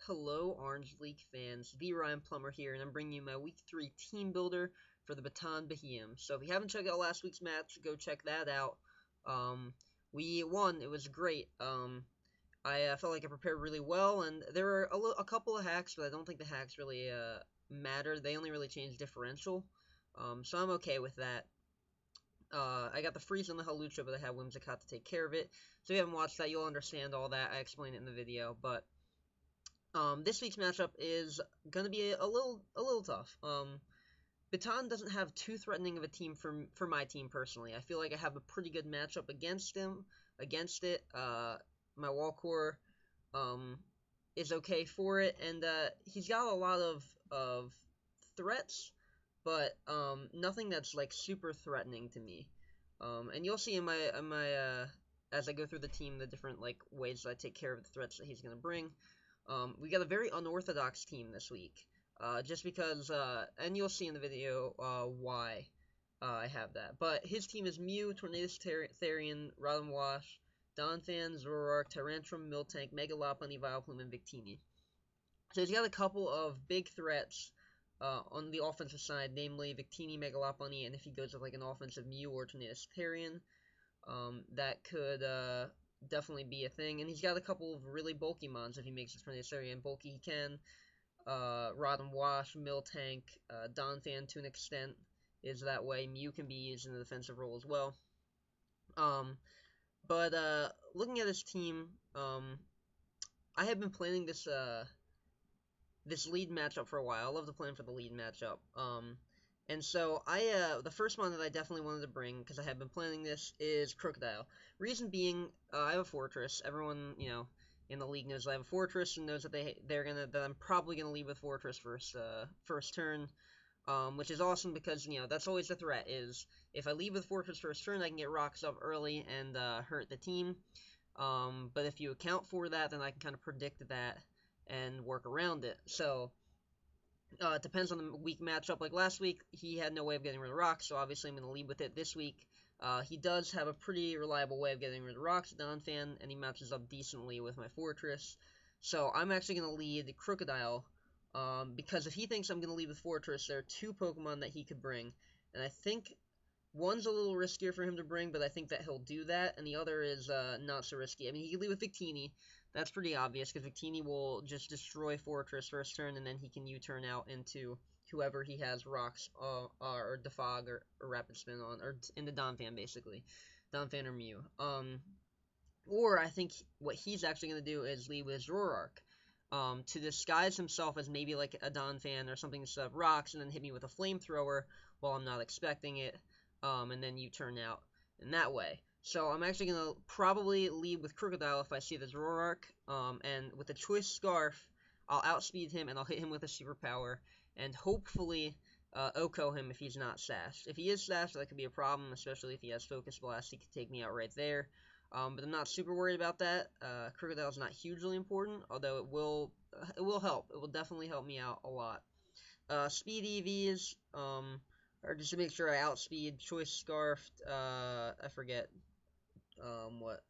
Hello, Orange League fans. theryanplummer here, and I'm bringing you my Week 3 team builder for the Baton Bohemians. So if you haven't checked out last week's match, go check that out. We won. It was great. I felt like I prepared really well, and there were a couple of hacks, but I don't think the hacks really mattered. They only really changed differential, so I'm okay with that. I got the freeze on the Halucha, but I had Whimsicott to take care of it. So if you haven't watched that, you'll understand all that. I explained it in the video, but this week's matchup is going to be a little tough. Baton doesn't have too threatening of a team for my team personally. I feel like I have a pretty good matchup against it. My wall core is okay for it, and he's got a lot of threats, but nothing that's like super threatening to me. And you'll see in my as I go through the team the different like ways that I take care of the threats that he's going to bring. We got a very unorthodox team this week, just because, and you'll see in the video why I have that. But his team is Mew, Tornadus, Therian, Rodham Wash, Donphan, Zoroark, Tyrantrum, Miltank, Mega Lopunny, Vileplume, and Victini. So he's got a couple of big threats on the offensive side, namely Victini, Mega Lopunny, and if he goes with like an offensive Mew or Tornadus Therian, that could definitely be a thing. And he's got a couple of really bulky mons if he makes his Tornadus Therian bulky. He can. Rodham Wash, Miltank, Donphan to an extent is that way. Mew can be used in the defensive role as well. But looking at his team, I have been planning this this lead matchup for a while. I love to plan for the lead matchup. And so the first one that I definitely wanted to bring, because I have been planning this, is Crocodile. Reason being, I have a Fortress. Everyone, in the league knows I have a Fortress and knows that that I'm probably gonna lead with Fortress first turn, which is awesome because that's always the threat. Is if I lead with Fortress first turn, I can get rocks up early and hurt the team. But if you account for that, then I can kind of predict that and work around it. So. It depends on the week matchup. Like last week, he had no way of getting rid of rocks, so obviously I'm going to lead with it this week. He does have a pretty reliable way of getting rid of rocks, Donphan, and he matches up decently with my Fortress. So I'm actually going to lead Crocodile, because if he thinks I'm going to lead with Fortress, there are two Pokemon that he could bring. And I think one's a little riskier for him to bring, but I think that he'll do that, and the other is not so risky. I mean, he can lead with Victini. That's pretty obvious, because Victini will just destroy Fortress first turn, and then he can U-turn out into whoever he has rocks or Defog or Rapid Spin on, or into Donphan, basically. Donphan or Mew. Or I think what he's actually going to do is lead with Zoroark. To disguise himself as maybe like a Donphan or something instead of rocks, and then hit me with a flamethrower while I'm not expecting it. And then you turn out in that way. So I'm actually going to probably lead with Crocodile if I see the Zoroark, and with the Choice Scarf, I'll outspeed him and I'll hit him with a superpower, and hopefully Oko him if he's not sashed. If he is sashed, that could be a problem, especially if he has Focus Blast. He could take me out right there. But I'm not super worried about that. Crocodile's not hugely important, although it will help. It will definitely help me out a lot. Speed EVs, or just to make sure I outspeed Choice Scarf, I forget, what,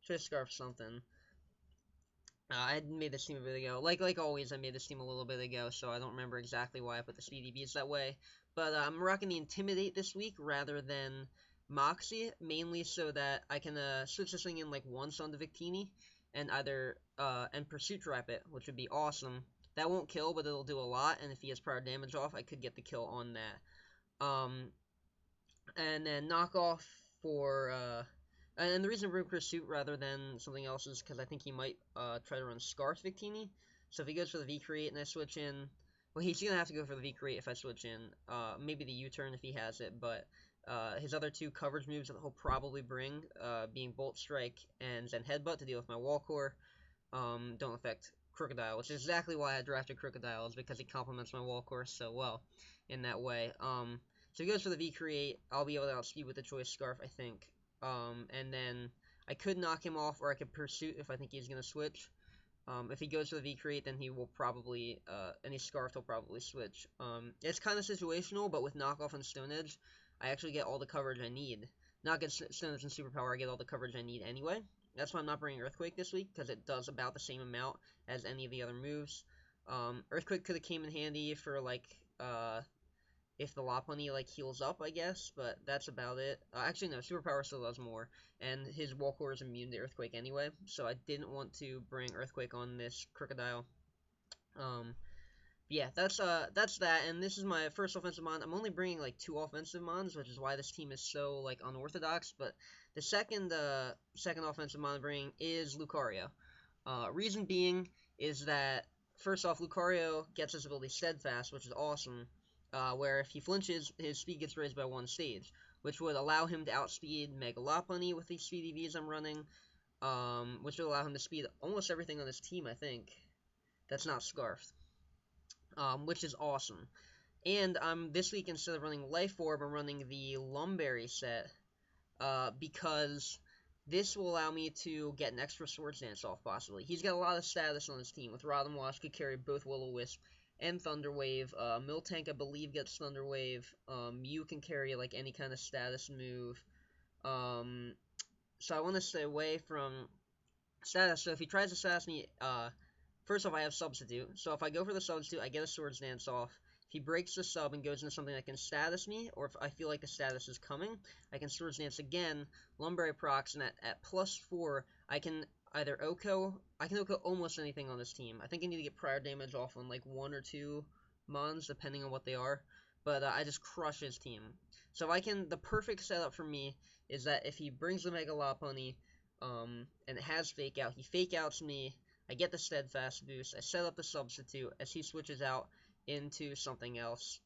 Choice Scarf something. I had made this team a bit ago. Like always, I made this team a little bit ago, so I don't remember exactly why I put the Speed EVs that way. But I'm rocking the Intimidate this week rather than Moxie, mainly so that I can switch this thing in like once on the Victini, and either and Pursuit Trap it, which would be awesome. That won't kill, but it'll do a lot, and if he has prior damage off, I could get the kill on that. And then knockoff for, and the reason I bring Pursuit rather than something else is because I think he might try to run Scarf Victini. So if he goes for the V-Create and I switch in, well, he's going to have to go for the V-Create if I switch in. Maybe the U-Turn if he has it, but his other two coverage moves that he'll probably bring, being Bolt Strike and Zen Headbutt to deal with my Wall Core, don't affect Crocodile, which is exactly why I drafted Crocodile, is because he complements my Wall Core so well in that way. So he goes for the V-Create, I'll be able to outspeed with the Choice Scarf, I think. And then I could knock him off, or I could Pursuit if I think he's going to switch. If he goes for the V-Create, then he will probably, any Scarf he'll probably switch. It's kind of situational, but with Knockoff and Stone Edge, I actually get all the coverage I need. Not get Stone Edge and Superpower, I get all the coverage I need anyway. That's why I'm not bringing Earthquake this week, because it does about the same amount as any of the other moves. Earthquake could have came in handy for, like, if the Lopunny, like, heals up, I guess, but that's about it. Actually, no, Superpower still does more, and his Walcore is immune to Earthquake anyway, so I didn't want to bring Earthquake on this Crocodile. Yeah, that's that, and this is my first offensive mon. I'm only bringing, like, 2 offensive mons, which is why this team is so, like, unorthodox, but the second offensive mon I'm bringing is Lucario. Reason being is that, first off, Lucario gets his ability Steadfast, which is awesome, where if he flinches, his speed gets raised by 1 stage, which would allow him to outspeed Mega Lopunny with these speed EVs I'm running, which would allow him to speed almost everything on his team, I think, that's not Scarfed, which is awesome. And this week, instead of running Life Orb, I'm running the Lumberry set, because this will allow me to get an extra Swords Dance off, possibly. He's got a lot of status on his team, with Rod and Wash could carry both Will-O-Wisp and Thunder Wave. Miltank, I believe, gets Thunder Wave. Mew can carry, like, any kind of status move. So I want to stay away from status. So if he tries to status me, first off, I have Substitute. So if I go for the Substitute, I get a Swords Dance off. If he breaks the sub and goes into something that can status me, or if I feel like the status is coming, I can Swords Dance again, Lumberry procs, and at +4, I can either OHKO, I can OHKO almost anything on this team. I think I need to get prior damage off on, like, 1 or 2 mons, depending on what they are, but I just crush his team. So the perfect setup for me is that if he brings the Mega Lopunny, and it has Fake Out, he Fake Outs me, I get the Steadfast boost, I set up the Substitute, as he switches out into something else,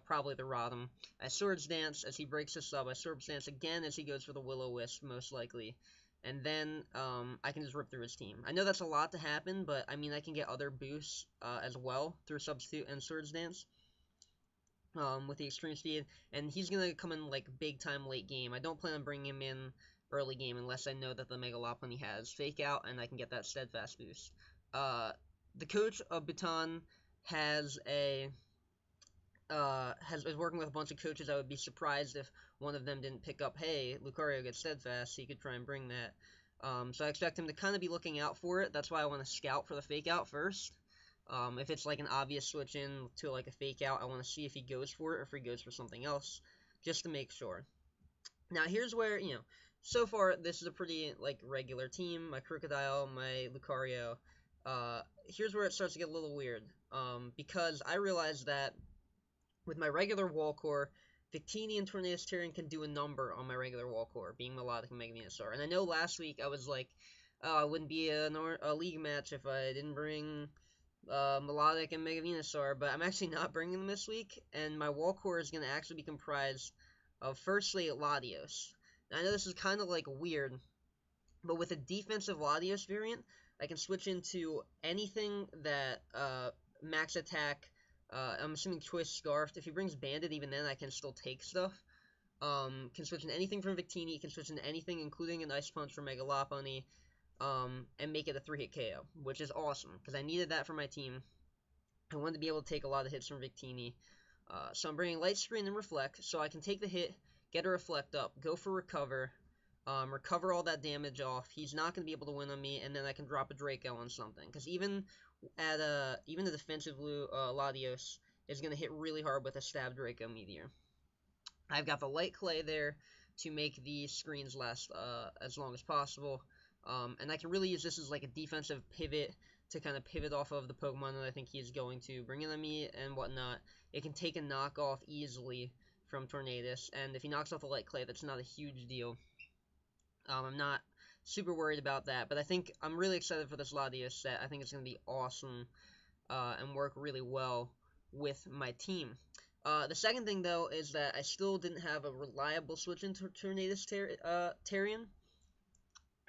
probably the Rotom. I Swords Dance as he breaks the sub, I Swords Dance again as he goes for the Will-O-Wisp, most likely, and then, I can just rip through his team. I know that's a lot to happen, but, I mean, I can get other boosts, as well, through Substitute and Swords Dance, with the Extreme Speed, and he's gonna come in, like, big time late game. I don't plan on bringing him in early game unless I know that the Mega Lopunny has Fake Out, and I can get that Steadfast boost. The coach of Baton is working with a bunch of coaches. I would be surprised if one of them didn't pick up, hey, Lucario gets Steadfast, so he could try and bring that. So I expect him to kind of be looking out for it. That's why I want to scout for the Fake Out first. If it's like an obvious switch in to like a Fake Out, I want to see if he goes for it or if he goes for something else, just to make sure. Now here's where, so far this is a pretty, like, regular team. My Crocodile, my Lucario. Here's where it starts to get a little weird, because I realized that with my regular Wall Core, Victini and Tornadus Tyrion can do a number on my regular Wall Core, being Melodic and Mega Venusaur. And I know last week I was like, oh, it wouldn't be a league match if I didn't bring Melodic and Mega Venusaur, but I'm actually not bringing them this week, and my Wall Core is going to actually be comprised of, firstly, Latios. Now, I know this is kind of, like, weird, but with a defensive Latios variant, I can switch into anything that, max attack, I'm assuming Twist, Scarfed. If he brings Bandit, even then I can still take stuff. Can switch into anything from Victini, can switch into anything, including an Ice Punch from Mega Lopunny, and make it a 3-hit KO, which is awesome, because I needed that for my team. I wanted to be able to take a lot of hits from Victini. So I'm bringing Light Screen and Reflect, so I can take the hit, get a Reflect up, go for Recover, recover all that damage off. He's not going to be able to win on me, and then I can drop a Draco on something. Because even the defensive Latios is going to hit really hard with a Stab Draco Meteor. I've got the Light Clay there to make these screens last as long as possible. And I can really use this as like a defensive pivot to kind of pivot off of the Pokemon that I think he's going to bring in on me and whatnot. It can take a knockoff easily from Tornadus, and if he knocks off the Light Clay, that's not a huge deal. I'm not super worried about that, but I think I'm really excited for this Latios set. I think it's going to be awesome and work really well with my team. The second thing, though, is that I still didn't have a reliable switch into Tornadus Tyrion.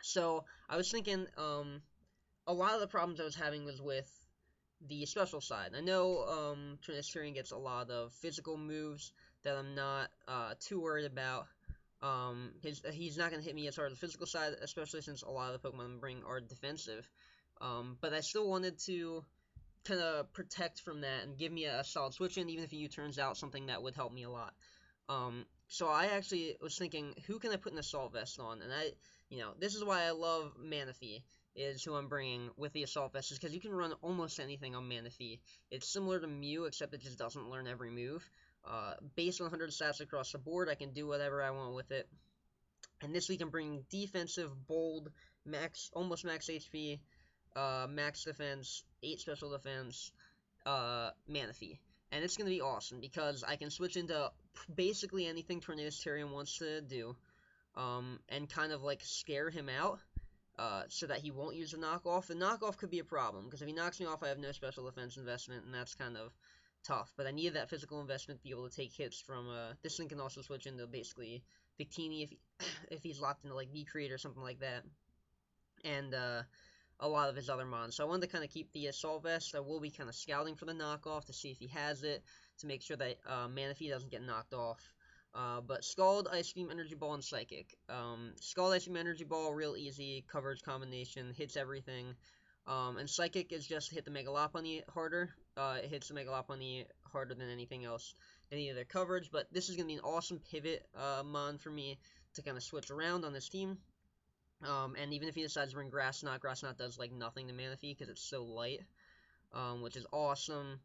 So I was thinking a lot of the problems I was having was with the special side. I know Tornadus Tyrion gets a lot of physical moves that I'm not too worried about. He's not going to hit me as hard as the physical side, especially since a lot of the Pokemon I'm bringing are defensive. But I still wanted to kind of protect from that and give me a solid switch in, even if he turns out something that would help me a lot. So I actually was thinking, who can I put an Assault Vest on? And this is why I love Manaphy, is who I'm bringing with the Assault Vest, is because you can run almost anything on Manaphy. It's similar to Mew, except it just doesn't learn every move. Based on 100 stats across the board, I can do whatever I want with it. And this week I'm bringing defensive, bold, almost max HP, max defense, 8 special defense, Manaphy. And it's going to be awesome because I can switch into basically anything Tornadus Tyrion wants to do, and kind of like scare him out, so that he won't use the knockoff. The knockoff could be a problem because if he knocks me off, I have no special defense investment, and that's kind of tough. But I need that physical investment to be able to take hits from. This thing can also switch into basically Victini if he's locked into like V-Create or something like that, and a lot of his other mons. So I wanted to kind of keep the Assault Vest. I will be kind of scouting for the knockoff to see if he has it, to make sure that Manaphy doesn't get knocked off. But Scald, Ice Beam, Energy Ball, and Psychic. Scald, Ice Beam, Energy Ball, real easy coverage combination, hits everything. And Psychic is just hit the Mega Lopunny harder. It hits the Mega Lopunny harder than anything else in any of their coverage. But this is going to be an awesome pivot mon for me to kind of switch around on this team. And even if he decides to bring Grass Knot does like nothing to Manaphy because it's so light, which is awesome.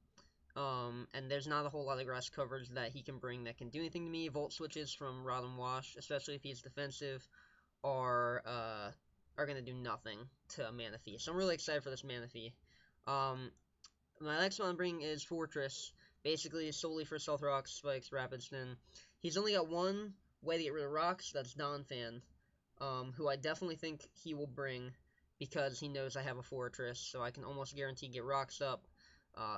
And there's not a whole lot of grass coverage that he can bring that can do anything to me. Volt switches from Rod and Wash, especially if he's defensive, are going to do nothing to Manaphy. So I'm really excited for this Manaphy. My next one I'm bringing is Fortress, basically solely for Stealth Rocks, Spikes, Rapid Spin. He's only got one way to get rid of rocks, that's Donphan, who I definitely think he will bring because he knows I have a Fortress, so I can almost guarantee get rocks up.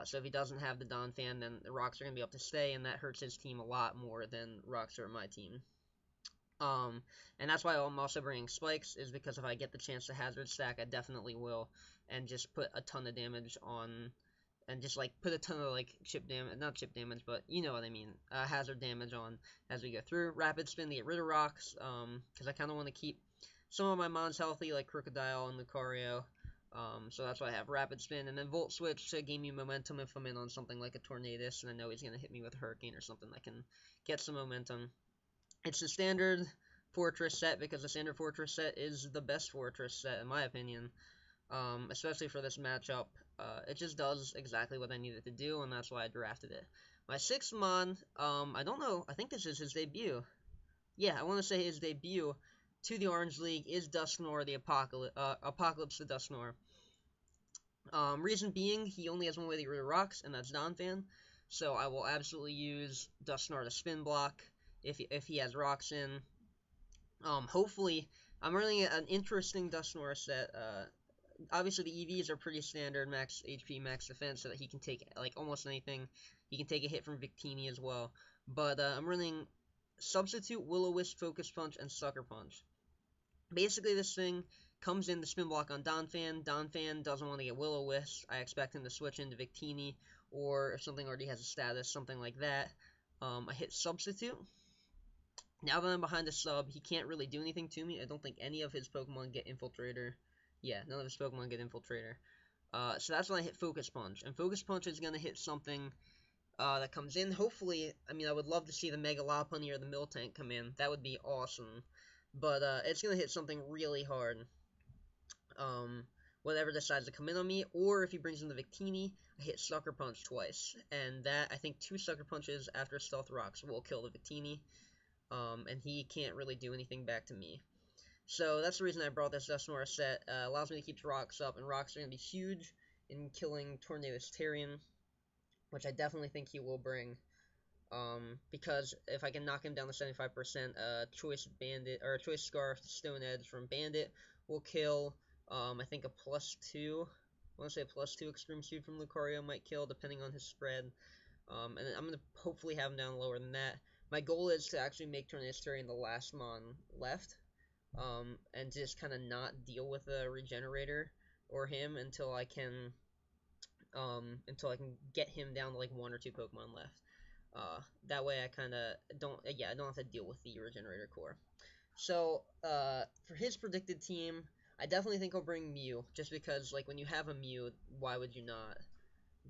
So if he doesn't have the Donphan, then the rocks are going to be up to stay, and that hurts his team a lot more than rocks hurt my team. And that's why I'm also bringing Spikes, is because if I get the chance to hazard stack, I definitely will, and just put a ton of damage on, and just like put a ton of like chip damage, not chip damage, but you know what I mean, hazard damage on as we go through. Rapid Spin to get rid of rocks, because I kind of want to keep some of my mons healthy, like Crocodile and Lucario. So that's why I have Rapid Spin, and then Volt Switch to gain me momentum if I'm in on something like a Tornadus, and I know he's going to hit me with a Hurricane or something that can get some momentum. It's the standard Fortress set, because the standard Fortress set is the best Fortress set, in my opinion, especially for this matchup. It just does exactly what I needed to do, and that's why I drafted it. My sixth mon, I don't know, I think this is his debut. Yeah, I want to say his debut to the Orange League is Dusknoir the Apocalypse the Dusknoir. Reason being, he only has one way to get rid of rocks, and that's Donphan. So I will absolutely use Dusknoir to spin block if he has rocks in. Hopefully, I'm running an interesting Dusknoir set. Obviously, the EVs are pretty standard, max HP, max defense, so that he can take like almost anything. He can take a hit from Victini as well. But I'm running Substitute, Will-O-Wisp, Focus Punch, and Sucker Punch. Basically, this thing comes in the spin block on Donphan. Donphan doesn't want to get Will-O-Wisp. I expect him to switch into Victini, or if something already has a status, something like that. I hit Substitute. Now that I'm behind the sub, he can't really do anything to me. I don't think any of his Pokemon get Infiltrator. Yeah, none of his Pokemon get Infiltrator. So that's when I hit Focus Punch. And Focus Punch is going to hit something that comes in. Hopefully, I mean, I would love to see the Mega Lopunny or the Miltank come in. That would be awesome. But it's going to hit something really hard. Whatever decides to come in on me. Or if he brings in the Victini, I hit Sucker Punch twice. And that, I think 2 Sucker Punches after Stealth Rocks will kill the Victini. And he can't really do anything back to me. So that's the reason I brought this Dusknoir set. Allows me to keep rocks up, and rocks are going to be huge in killing Tornadus Tyrion, which I definitely think he will bring. Because if I can knock him down to 75%, Choice Bandit, or Choice Scarf, Stone Edge from Bandit will kill. I think a +2, I want to say a +2 Extreme Speed from Lucario might kill, depending on his spread. And I'm going to hopefully have him down lower than that. My goal is to actually make Tornadus Tyrion the last mon left. And just kind of not deal with the Regenerator or him until I can get him down to like 1 or 2 Pokemon left. That way I kind of I don't have to deal with the Regenerator core. So, for his predicted team, I definitely think he'll bring Mew, just because, like, when you have a Mew, why would you not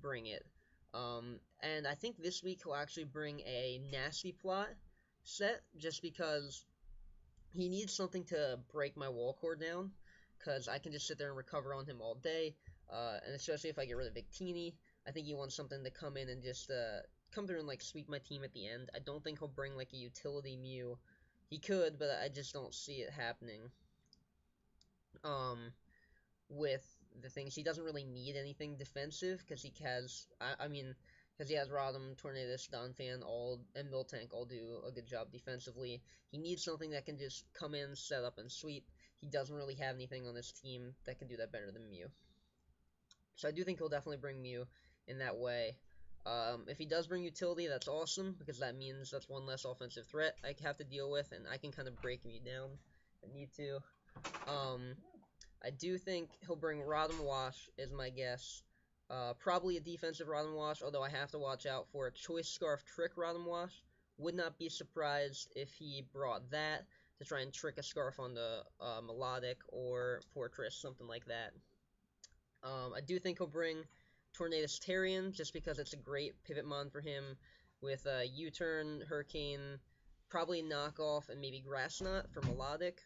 bring it? And I think this week he'll actually bring a Nasty Plot, set, just because he needs something to break my wall core down, because I can just sit there and recover on him all day, and especially if I get rid of Victini, I think he wants something to come in and just come through and like sweep my team at the end. I don't think he'll bring like a utility Mew. He could, but I just don't see it happening. With the things, he doesn't really need anything defensive because he has, I mean, because he has Rodham, Tornadus, Donphan, and Miltank all do a good job defensively. He needs something that can just come in, set up, and sweep. He doesn't really have anything on this team that can do that better than Mew. So I do think he'll definitely bring Mew in that way. If he does bring utility, that's awesome, because that means that's one less offensive threat I have to deal with, and I can kind of break Mew down if I need to. I do think he'll bring Rodham Wash, is my guess. Probably a defensive Rodham Wash, although I have to watch out for a Choice Scarf Trick Rodham Wash. Would not be surprised if he brought that to try and trick a Scarf on the Melodic or Fortress, something like that. I do think he'll bring Tornadus Tarian, just because it's a great pivot mon for him, with U-Turn, Hurricane, probably Knockoff, and maybe Grass Knot for Melodic.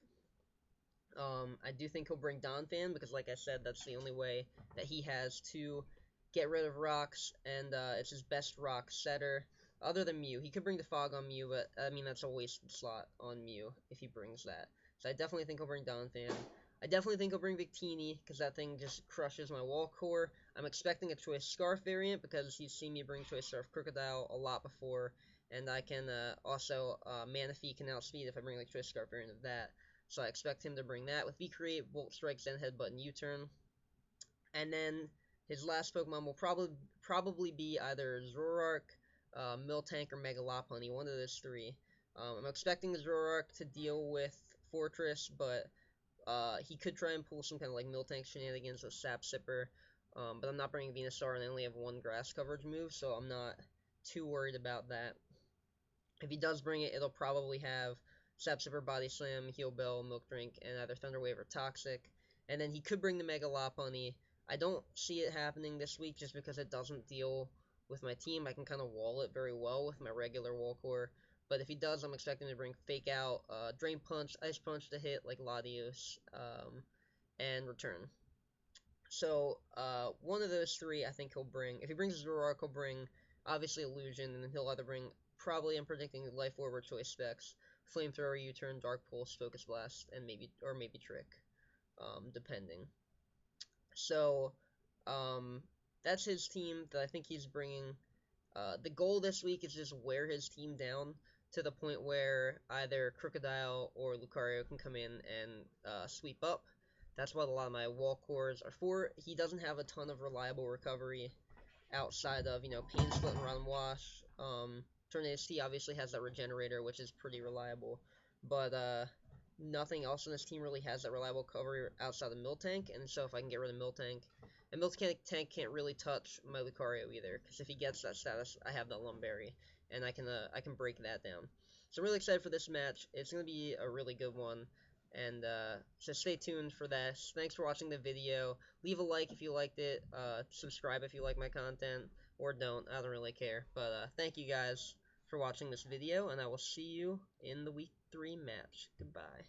I do think he'll bring Donphan, because like I said, that's the only way that he has to get rid of rocks, and it's his best rock setter, other than Mew. He could bring the Fog on Mew, but I mean, that's a wasted slot on Mew if he brings that. So I definitely think he'll bring Donphan. I definitely think he'll bring Victini, because that thing just crushes my wall core. I'm expecting a Choice Scarf variant, because he's seen me bring Choice Scarf Crocodile a lot before, and I can also, Manaphy can outspeed if I bring like Choice Scarf variant of that. So I expect him to bring that with V-Create, Volt Strike, Zen Headbutt, and U-Turn. And then his last Pokemon will probably be either Zoroark, Miltank, or Mega Lopunny, one of those three. I'm expecting Zoroark to deal with Fortress, but he could try and pull some kind of like Miltank shenanigans with Sap Sipper. But I'm not bringing Venusaur, and I only have one grass coverage move, so I'm not too worried about that. If he does bring it, it'll probably have Sap Sipper, Body Slam, Heal Bell, Milk Drink, and either Thunder Wave or Toxic. And then he could bring the Mega Lopunny. I don't see it happening this week just because it doesn't deal with my team. I can kind of wall it very well with my regular wall core. But if he does, I'm expecting to bring Fake Out, Drain Punch, Ice Punch to hit like Latios, and Return. So, one of those three I think he'll bring. If he brings Zoroark, he'll bring, obviously, Illusion, and then he'll either bring, probably I'm predicting, Life Orb or Choice Specs, Flamethrower, U-Turn, Dark Pulse, Focus Blast, and maybe Trick, depending. So, that's his team that I think he's bringing. The goal this week is just wear his team down to the point where either Crocodile or Lucario can come in and sweep up. That's what a lot of my wall cores are for. He doesn't have a ton of reliable recovery outside of, Pain Split and Run Wash. Tornadus T obviously has that Regenerator, which is pretty reliable, but nothing else in this team really has that reliable recovery outside of Miltank, and so if I can get rid of Miltank, and Miltank can't really touch my Lucario either, because if he gets that status, I have the Lumberry, and I can break that down. So I'm really excited for this match. It's going to be a really good one. And so stay tuned for this. Thanks for watching the video. Leave a like if you liked it. Subscribe if you like my content. Or don't. I don't really care. But thank you guys for watching this video. And I will see you in the Week 3 match. Goodbye.